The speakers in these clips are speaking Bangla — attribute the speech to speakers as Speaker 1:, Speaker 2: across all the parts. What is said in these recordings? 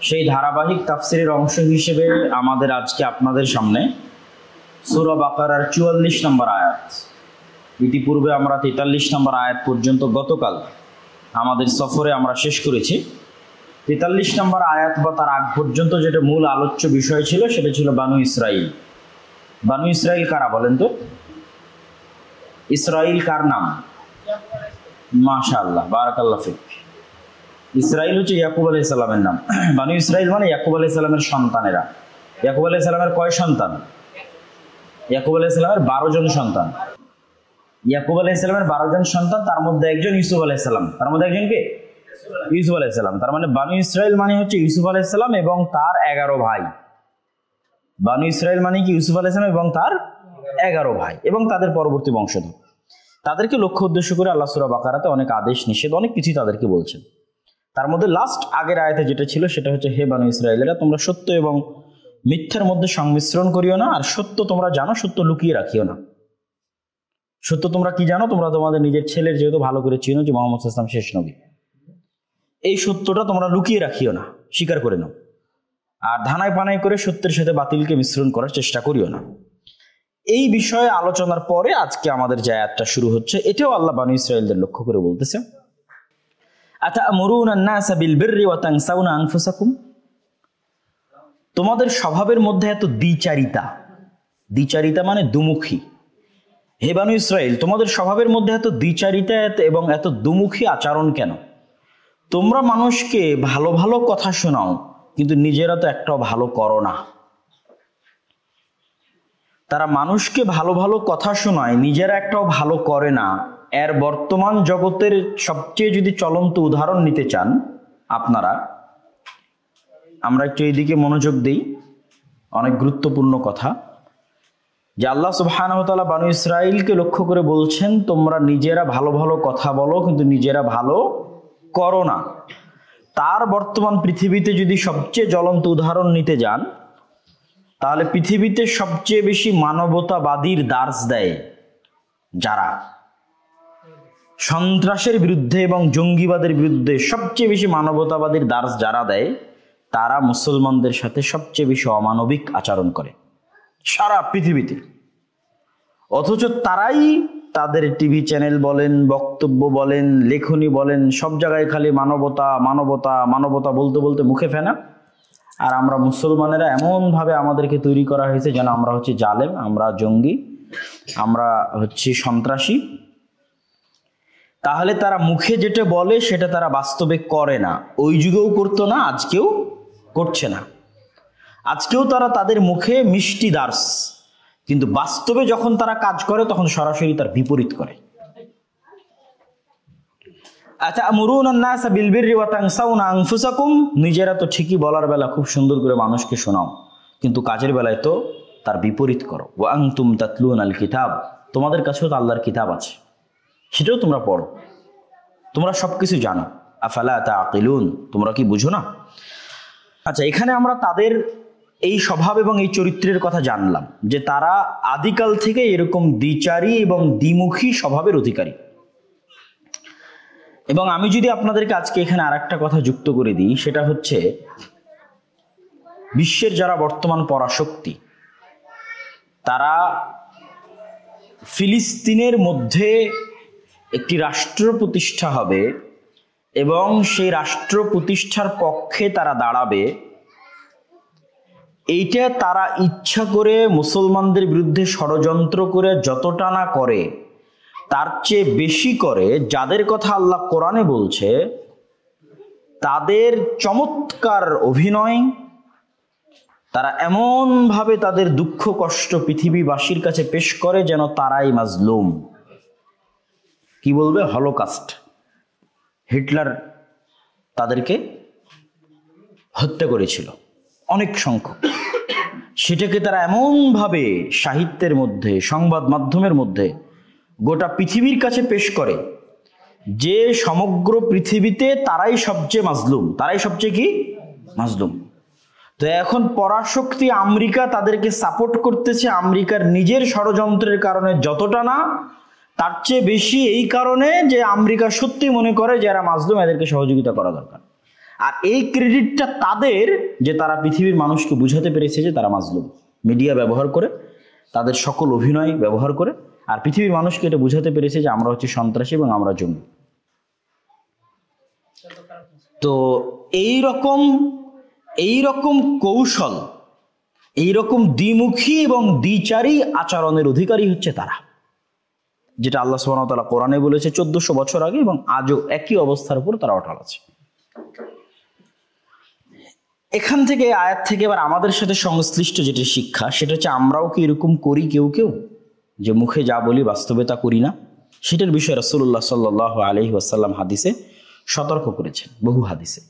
Speaker 1: সেই ধারাবাহিক তাফসিরের অংশ হিসেবে আমাদের আজকে আপনাদের সামনে সূরা বাকারার ৪৪ নম্বর আয়াত, ইতিপূর্বে আমরা ৪৩ নম্বর আয়াত পর্যন্ত গতকাল আমাদের সফরে আমরা শেষ করেছি। ৪৩ নম্বর আয়াত বা তার আগ পর্যন্ত যেটা মূল আলোচ্য বিষয় ছিল সেটা ছিল বানু ইসরাইল। বানু ইসরাইল কারা বলেন তো? ইসরাইল কার নাম? মাশাআল্লাহ, বারাকাল্লাহ ফিক। ইসরাইল হচ্ছে ইয়াকুব আলাইহিস সালামের নাম। বানু ইসরাইল মানে ইয়াকুব আলাইহিস সালামের সন্তানেরা। ইয়াকুব আলাইহিস সালামের কয় সন্তান? ইয়াকুব আলাইহিস সালামের ১২ জন সন্তান। ইয়াকুব আলাইহিস সালামের ১২ জন সন্তান, তার মধ্যে একজন ইউসুফ আলাইহিস সালাম। তার মধ্যে একজন কে? ইউসুফ আলাইহিস সালাম। তার মানে বানু ইসরাইল মানে হচ্ছে ইউসুফ আলাইহিস সালাম এবং তার ১১ ভাই। বানু ইসরাইল মানে কি? ইউসুফ আলাইহিস সালাম এবং তার ১১ ভাই এবং তাদের পরবর্তী বংশধর। তাদেরকে লক্ষ্য উদ্দেশ্য করে আল্লাহ সূরা বাকারাতে অনেক আদেশ নিষেধ অনেক কিছুই তাদেরকে বলছেন। তার মধ্যে লাস্ট আগের আয়াতে যেটা ছিল সেটা হচ্ছে, হে বানু ইসরাইলেরা, তোমরা সত্য এবং মিথ্যার মধ্যে সংমিশ্রণ করিও না, আর সত্য তোমরা জানো, সত্য লুকিয়ে রাখিও না। সত্য তোমরা কি জানো? তোমরা তোমাদের নিজের ছেলের যেহেতু ভালো করে চিনো যে মুহাম্মদ সাল্লাল্লাহু আলাইহি ওয়াসাল্লাম শেষ নবী, এই সত্যটা তোমরা লুকিয়ে রাখিও না, স্বীকার করে নাও। আর ধানায় পানায় করে সত্যের সাথে বাতিলকে মিশ্রণ করার চেষ্টা করিও না। এই বিষয়ে আলোচনার পরে আজকে আমাদের যে আয়াতটা শুরু হচ্ছে, এটাও আল্লাহ বানু ইসরাইলদের লক্ষ্য করে বলতেছে, আতা'মুরুনা আন-নাসা বিল বিররি ওয়া তানসাউনা আনফুসাকুম। তোমাদের স্বভাবের মধ্যে এত দ্বিচারিতা, দ্বিচারিতা মানে দুমুখী। হে বানু ইসরাইল, তোমাদের স্বভাবের মধ্যে এত দ্বিচারিতা এবং এত দুমুখী আচরণ কেন? তোমরা মানুষকে ভালো ভালো কথা শোনাও, কিন্তু নিজেরা তো একটাও ভালো করো না। তারা মানুষকে ভালো ভালো কথা শোনায়, নিজেরা একটাও ভালো করে না। এর বর্তমান জগতের সবচেয়ে যদি চলন্ত উদাহরণ নিতে চান আপনারা, আমরা একটু এইদিকে মনোযোগ দিই, অনেক গুরুত্বপূর্ণ কথা। যে আল্লাহ সুবহানাহু ওয়া তাআলা বানু ইসরাইলকে লক্ষ্য করে বলছেন, তোমরা নিজেরা ভালো ভালো কথা বলো কিন্তু নিজেরা ভালো করো না। তার বর্তমান পৃথিবীতে যদি সবচেয়ে জ্বলন্ত উদাহরণ নিতে যান, তাহলে পৃথিবীতে সবচেয়ে বেশি মানবতাবাদীর দার্স দেয় যারা, সন্ত্রাসের বিরুদ্ধে এবং জঙ্গিবাদের বিরুদ্ধে সবচেয়ে বেশি মানবতাবাদীর দার্স যারা দেয়, তারা মুসলমানদের সাথে সবচেয়ে বেশি অমানবিক আচরণ করে সারা পৃথিবীতে। অথচ তারাই তাদের টিভি চ্যানেল বলেন, বক্তব্য বলেন, লেখনী বলেন, সব জায়গায় খালি মানবতা মানবতা মানবতা বলতে বলতে মুখে ফেনা। আর আমরা মুসলমানেরা এমনভাবে আমাদেরকে তৈরি করা হয়েছে যেন আমরা হচ্ছে জালেম, আমরা জঙ্গি, আমরা হচ্ছে সন্ত্রাসী। তাহলে তারা মুখে যেটা বলে সেটা তারা বাস্তবে করে না। ওই যুগেও করতো না, আজকেও করছে না। আজকেও তারা তাদের মুখে মিষ্টি দার্স, কিন্তু বাস্তবে যখন তারা কাজ করে তখন সরাসরি তার বিপরীত করে। আতা'মুরুনা আন-নাসা বিল বিররি ওয়া তানসাউনা আনফুসাকুম। নিজেরা তো ঠিকই বলার বেলা খুব সুন্দর করে মানুষকে শোনাও, কিন্তু কাজের বেলায় তো তার বিপরীত করো। ওয়া আনতুম তাতলুনাল কিতাব, তোমাদের কাছেও তো আল্লাহর কিতাব আছে, সেটাও তোমরা পড়ো, তোমরা সবকিছু জানো। আফালা তাআকিলুন, তোমরা কি বুঝো না? আচ্ছা, এখানে আমরা তাদের এই স্বভাব এবং এই চরিত্রের কথা জানলাম যে তারা আদিকাল থেকে এরকম দ্বিচারী এবং দ্বিমুখী স্বভাবের অধিকারী। এবং আমি যদি আপনাদেরকে আজকে এখানে আরেকটা কথা যুক্ত করে দিই, সেটা হচ্ছে বিশ্বের যারা বর্তমান পরাশক্তি, তারা ফিলিস্তিনের মধ্যে একটি রাষ্ট্র প্রতিষ্ঠা হবে এবং সেই রাষ্ট্র প্রতিষ্ঠার পক্ষে তারা দাঁড়াবে, এইটা তারা ইচ্ছা করে মুসলমানদের বিরুদ্ধে ষড়যন্ত্র করে যতটা না করে, তার চেয়ে বেশি করে যাদের কথা আল্লাহ কোরআনে বলছে, তাদের চমৎকার অভিনয়, তারা এমন ভাবে তাদের দুঃখ কষ্ট পৃথিবীবাসীর কাছে পেশ করে যেন তারাই মাজলুম। কি বলবে? হলোকাস্ট, হিটলার তাদেরকে হত্যা করেছিল অনেক সংখ্যক। সেটাকে তারা এমন ভাবে সাহিত্যের মধ্যে, সংবাদ মাধ্যমের মধ্যে গোটা পৃথিবীর কাছে পেশ করে যে সমগ্র পৃথিবীতে তারাই সবচেয়ে মাজলুম, তারাই সবচেয়ে কি মাজলুম। তো এখন পরাশক্তি আমেরিকা তাদেরকে সাপোর্ট করতেছে, আমেরিকার নিজের ষড়যন্ত্রের কারণে যতটা না, তার চেয়ে বেশি এই কারণে যে আমেরিকা সত্যি মনে করে যারা মাজলুম এদেরকে সহযোগিতা করা দরকার। আর এই ক্রেডিটটা তাদের, যে তারা পৃথিবীর মানুষকে বুঝাতে পেরেছে যে তারা মাজলুম, মিডিয়া ব্যবহার করে, তাদের সকল অভিনয় ব্যবহার করে, আর পৃথিবীর মানুষকে এটা বুঝাতে পেরেছে যে আমরা হচ্ছে সন্ত্রাসী এবং আমরা জঙ্গি। তো এইরকম কৌশল, এইরকম দ্বিমুখী এবং দ্বিচারী আচরণের অধিকারী হচ্ছে তারা, যেটা আল্লাহ সুবহানাহু ওয়া তাআলা কোরআনে বলেছে 1400 বছর আগে, এবং আজও একই অবস্থার উপর তারা অটল আছে। এখান থেকে, আয়াত থেকে এবার আমাদের সাথে সংশ্লিষ্ট যেটা শিক্ষা, সেটা হচ্ছে আমরাও কি এরকম করি কেউ কেউ, যে মুখে যা বলি বাস্তবে তা করি না? সেটার বিষয়ে রাসূলুল্লাহ সাল্লাল্লাহু আলাইহি ওয়াসাল্লাম হাদিসে সতর্ক করেছেন, বহু হাদিসে।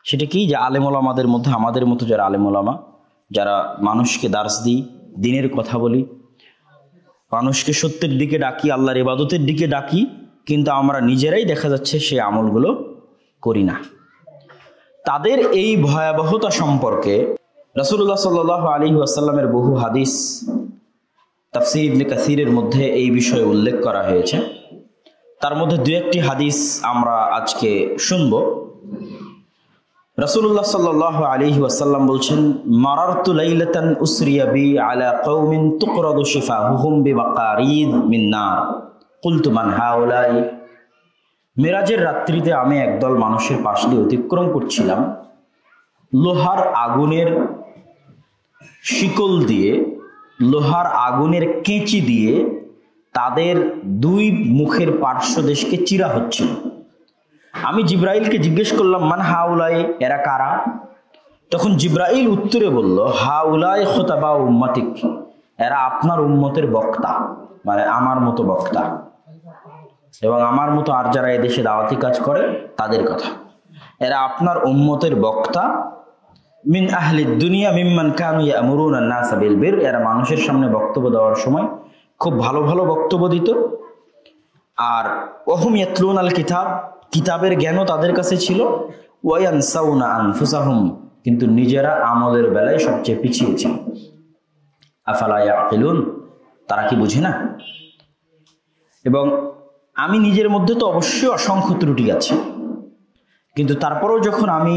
Speaker 1: সেটা কি, যে আলেম ওলামাদের মধ্যে, আমাদের মতো যারা আলেম ওলামা, যারা মানুষকে দার্স দিই, দিনের কথা বলি, মানুষকে সত্যের দিকে ডাকি, আল্লাহর ইবাদতের দিকে ডাকি, কিন্তু আমরা নিজেরাই দেখা যাচ্ছে সেই আমলগুলো করি না। তাদের এই ভয়াবহতা সম্পর্কে রাসূলুল্লাহ সাল্লাল্লাহু আলাইহি ওয়াসাল্লামের বহু হাদিস, তাফসীর ইবনে কাসীরের মধ্যে এই বিষয়ে উল্লেখ করা হয়েছে। তার মধ্যে দু একটি হাদিস আমরা আজকে শুনব। রাসূলুল্লাহ সাল্লাল্লাহু আলাইহি ওয়াসাল্লাম বলছেন, মারারতু লাইলাতান উসরিয়া বি আলা কওমিন তুকরাদু শিফাহুহুম বিবাকারিদ মিন নার কুলতু মান হাউলাই। মেরাজের রাত্রিতে আমি একদল মানুষের পাশ দিয়ে অতিক্রম করছিলাম, লোহার আগুনের শিকল দিয়ে, লোহার আগুনের কেঁচি দিয়ে তাদের দুই মুখের পার্শ্বদেশকে চিরা হচ্ছিল। আমি জিব্রাইলকে জিজ্ঞেস করলাম, মান হাউলাই, এরা কারা? তখন জিব্রাইল উত্তরে বলল, হাউলাই খুতাবা উম্মতিক, এরা আপনার উম্মতের বক্তা, মানে আমার মতো বক্তা, এবং আমার মতো আর যারা এদেশে দাওয়াতি কাজ করে তাদের কথা। এরা আপনার উম্মতের বক্তা, মিন আহলি দুনিয়া মিম্মান কানু ইয়ামুরুনা আন-নাস বিল বির, এরা মানুষের সামনে বক্তব্য দেওয়ার সময় খুব ভালো ভালো বক্তব্য দিত। আর ওহুম ইয়াতলুনাল কিতাব, কিতাবের জ্ঞানও তাদের কাছে ছিল। ওয়া ইয়ানসাউনা আনফুসাহুম, কিন্তু নিজেরা আমলের বেলায় সবচেয়ে পিছিয়ে ছিল। আফালা ইয়াকিলুন, তারা কি বুঝে না? এবং আমি নিজের মধ্যে তো অবশ্যই অসংখ্য ত্রুটি আছে, কিন্তু তারপরেও যখন আমি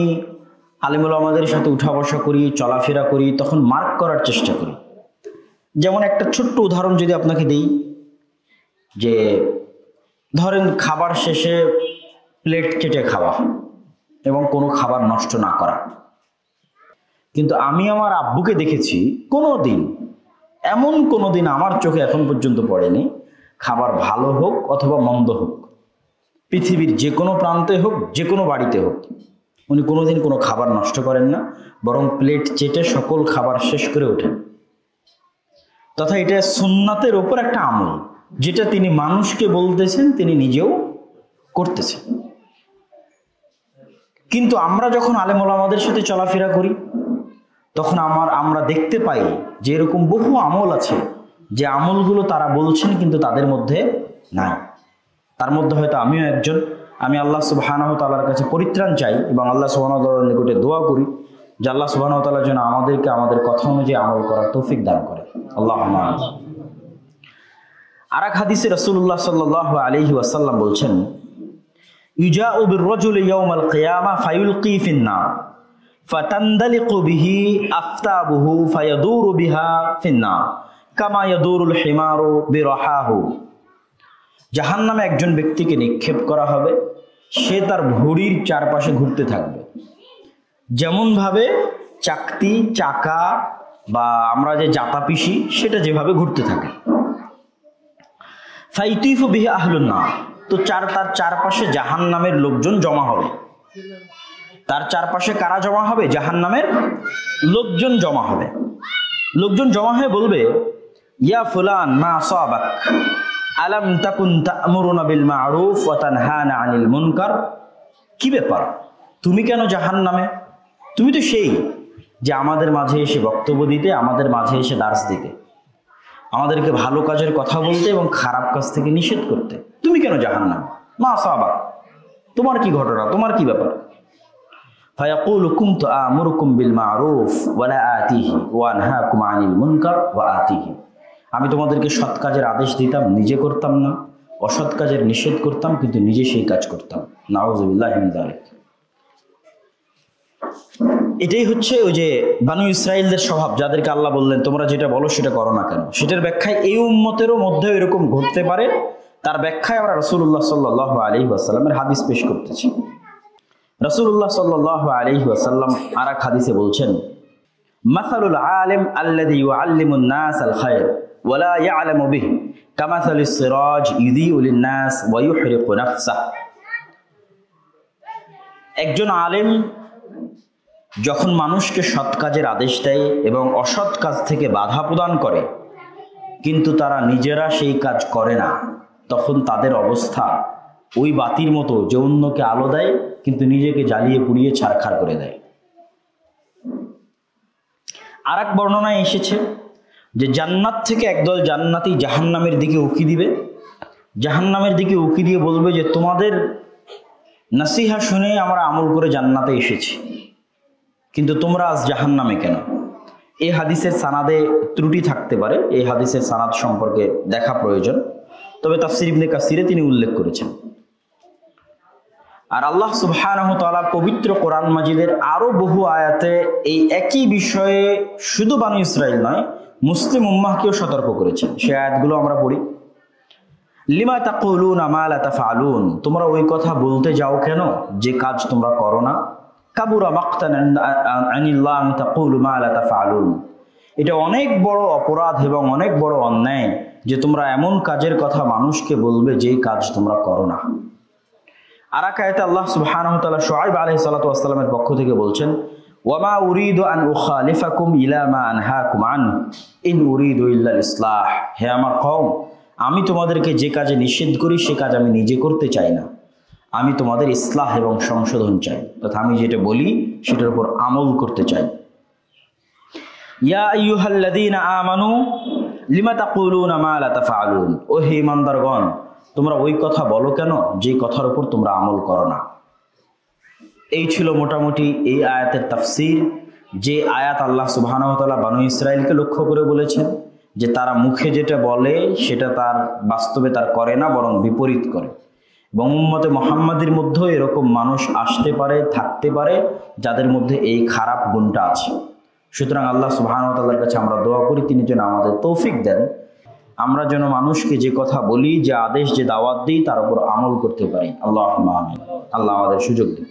Speaker 1: আলেম ওলামাদের সাথে উঠা বসা করি, চলাফেরা করি, তখন মার্ক করার চেষ্টা করি। যেমন একটা ছোট্ট উদাহরণ যদি আপনাকে দিই, যে ধরেন খাবার শেষে প্লেট কেটে খাওয়া এবং কোনো খাবার নষ্ট না করা। কিন্তু আমি আমার আব্বুকে দেখেছি, এমন কোনো দিন আমার চোখে এখন পর্যন্ত পড়েনি, খাবার ভালো হোক অথবা মন্দ হোক, পৃথিবীর যে কোনো প্রান্তে হোক, যে কোনো বাড়িতে হোক, উনি কোনোদিন কোনো খাবার নষ্ট করেন না, বরং প্লেট চেটে সকল খাবার শেষ করে ওঠেন। তথা এটা সুন্নাতের ওপর একটা আমল, যেটা তিনি মানুষকে বলতেছেন, তিনি নিজেও করতেছেন। কিন্তু আমরা যখন আলেম ওলামাদের সাথে চলাফেরা করি, তখন আমরা দেখতে পাই যে এরকম বহু আমল আছে, যে আমলগুলো তারা বলছেন কিন্তু তাদের মধ্যে নাই। তার মধ্যে হয়তো আমিও একজন। আমি আল্লাহ সুবহানাহু ওয়া তাআলার কাছে পরিত্রাণ চাই এবং আল্লাহ সুবহানাহু ওয়া তাআলার নিকটে দোয়া করি যে আল্লাহ সুবহানাহু ওয়া তাআলা যেন আমাদেরকে আমাদের কথা অনুযায়ী আমল করার তৌফিক দান করে। আল্লাহুম্মা আমিন। আরেক হাদিসে রাসূলুল্লাহ সাল্লাল্লাহু আলাইহি ওয়াসাল্লাম বলছেন, ইউজাউ বির-রাজুলি ইয়াওমাল কিয়ামা ফায়ুলকি ফিন-নার ফাতানদালিকু বিহি আফতাবুহু ফায়াদুরু বিহা ফিন-নার কামা ইয়াদুরুল হিমারু বিরাহাহু। জাহান্নামে একজন ব্যক্তিকে নিক্ষেপ করা হবে, সে তার ভুঁড়ির চারপাশে ঘুরতে থাকবে, যেমন ভাবে চাকতি, চাকা বা আমরা যে জাতা পিষি সেটা যেভাবে ঘুরতে থাকে। ফাইতুফু বিহি আহলুন নার, তো তার চারপাশে জাহান্নামের লোকজন জমা হবে। তার চারপাশে কারা জমা হবে? জাহান্নামের লোকজন জমা হবে। লোকজন জমা হয়ে বলবে, ইয়া ফুলান মা আসাবাক আলাম তাকুন তা'মুরুনা বিল মা'রুফ ওয়া তানহানা আনিল মুনকার। কি ব্যাপার, তুমি কেন জাহান্নামে? তুমি তো সেই যে আমাদের মাঝে এসে বক্তব্য দিতে, আমাদের মাঝে এসে দার্স দিতে, আমাদেরকে ভালো কাজের কথা বলতে এবং খারাপ কাজ থেকে নিষেধ করতে। তুমি কেন জাহান্নামে? মা আসাবাক, তোমার কি ঘটনা, তোমার কি ব্যাপার? ফায়াকুলু কুনতু আমুরুকুম বিল মা'রুফ ওয়া লা আতিহি ওয়া আনহাকুম আনিল মুনকার ওয়া আতিহি। আমি তোমাদেরকে সৎ কাজের আদেশ দিতাম, নিজে করতাম না, অসৎ কাজের নিষেধ করতাম, কিন্তু নিজে সেই কাজ করতাম। নাউযুবিল্লাহি মিন যালিক। এটাই হচ্ছে ওই যে বানু ইসরাইলদের স্বভাব, যাদেরকে আল্লাহ বললেন তোমরা যেটা বলো সেটা করো না কেন। সেটার ব্যাখ্যায় এই উম্মতেরও মধ্যে এরকম ঘটতে পারে, তার ব্যাখ্যায় আমরা রাসূলুল্লাহ সাল্লাল্লাহু আলাইহি ওয়াসাল্লামের হাদিস পেশ করতেছি। রাসূলুল্লাহ সাল্লাল্লাহু আলাইহি ওয়াসাল্লাম আরেক হাদিসে বলছেন, মাসালুল আলিম আল্লাযী ইউআল্লিমুন নাস আল খায়র ওয়া লা ইয়ালামু বিহি কামাসালিস সিরাজ ইউযিউ লিন-নাস ওয়া ইউহরিকু নাফসাহু। একজন আলেম যখন মানুষকে সৎ কাজের আদেশ দেয় এবং অসৎ কাজ থেকে বাধা প্রদান করে, কিন্তু তারা নিজেরা সেই কাজ করে না, তখন তাদের অবস্থা ওই বাতির মতো যে অন্যকে আলো দেয় কিন্তু নিজেকে জ্বালিয়ে পুড়িয়ে ছারখার করে দেয়। আর এক বর্ণনায় এসেছে যে জান্নাত থেকে একদল জান্নাতি জাহান্নামের দিকে উকি দিবে, জাহান্নামের দিকে উকি দিয়ে বলবে যে তোমাদের নাসিহা শুনে আমরা আমল করে জান্নাতে এসেছি, কিন্তু তোমরা আজ জাহান্নামে কেন? এই হাদিসের সানাদে ত্রুটি থাকতে পারে, এই হাদিসের সানাদ সম্পর্কে দেখা প্রয়োজন, তবে তাফসীর ইবনে কাসিরে তিনি উল্লেখ করেছেন। আর আল্লাহ সুবহানাহু ওয়া তাআলা পবিত্র কোরআন মাজিদের আরো বহু আয়াতে এই একই বিষয়ে শুধু বানু ইসরাইল নয়, মুসলিম উম্মাহকেও সতর্ক করেছেন। সেই আয়াতগুলো আমরা পড়ি। লিমা তাকুলুনা মা লা তাফআলুন, তোমরা ওই কথা বলতে যাও কেন যে কাজ তোমরা করো না। কাবুরা মাকতান আনিল্লাহ আন তাকুলু মা লা তাফআলুন, এটা অনেক বড় অপরাধ এবং অনেক বড় অন্যায় যে তোমরা এমন কাজের কথা মানুষকে বলবে যে কাজ তোমরা করো না। আর এক আয়াতে আল্লাহ সুবহানাহু ওয়া তাআলা শুআয়ব আলাইহিস সালাতু ওয়াস সালামের পক্ষ থেকে বলছেন, ওয়া মা উরিদু আন উখালিফাকুম ইলা মা আনহাকুম আন ইন উরিদু ইল্লাল ইসলাহ। হে আমার কওম, আমি তোমাদেরকে যে কাজে নিষেধ করি সে কাজ আমি নিজে করতে চাই না, আমি তোমাদের ইসলাহ এবং সংশোধন চাই, তথা আমি যেটা বলি সেটার উপর আমল করতে চাই। ইয়া আইয়ুহাল্লাযীনা আমানু লিমা তাকুলুনা মা লা তাফআলুন, ও হে ইমানদারগণ, তোমরা ওই কথা বলো কেন যে কথার উপর তোমরা আমল করো না। এই ছিল মোটামুটি এই আয়াতের তাফসীর। যে আয়াত আল্লাহ সুবহানাহু ওয়া তাআলা বানু ইসরাইলকে লক্ষ্য করে বলেছেন যে তারা মুখে যেটা বলে সেটা তার বাস্তবে তার করে না, বরং বিপরীত করে। এবং উম্মতে মুহাম্মাদের মধ্যেও এরকম মানুষ আসতে পারে, থাকতে পারে, যাদের মধ্যে এই খারাপ গুণটা আছে। সুতরাং আল্লাহ সুবহানাহু ওয়া তাআলার কাছে আমরা দোয়া করি তিনি যেন আমাদের তৌফিক দেন, আমরা যেন মানুষকে যে কথা বলি, যে আদেশ, যে দাওয়াত দিই তার উপর আমল করতে পারি। আল্লাহুম্মা আমিন। আল্লাহ আমাদের সুযোগ দিন।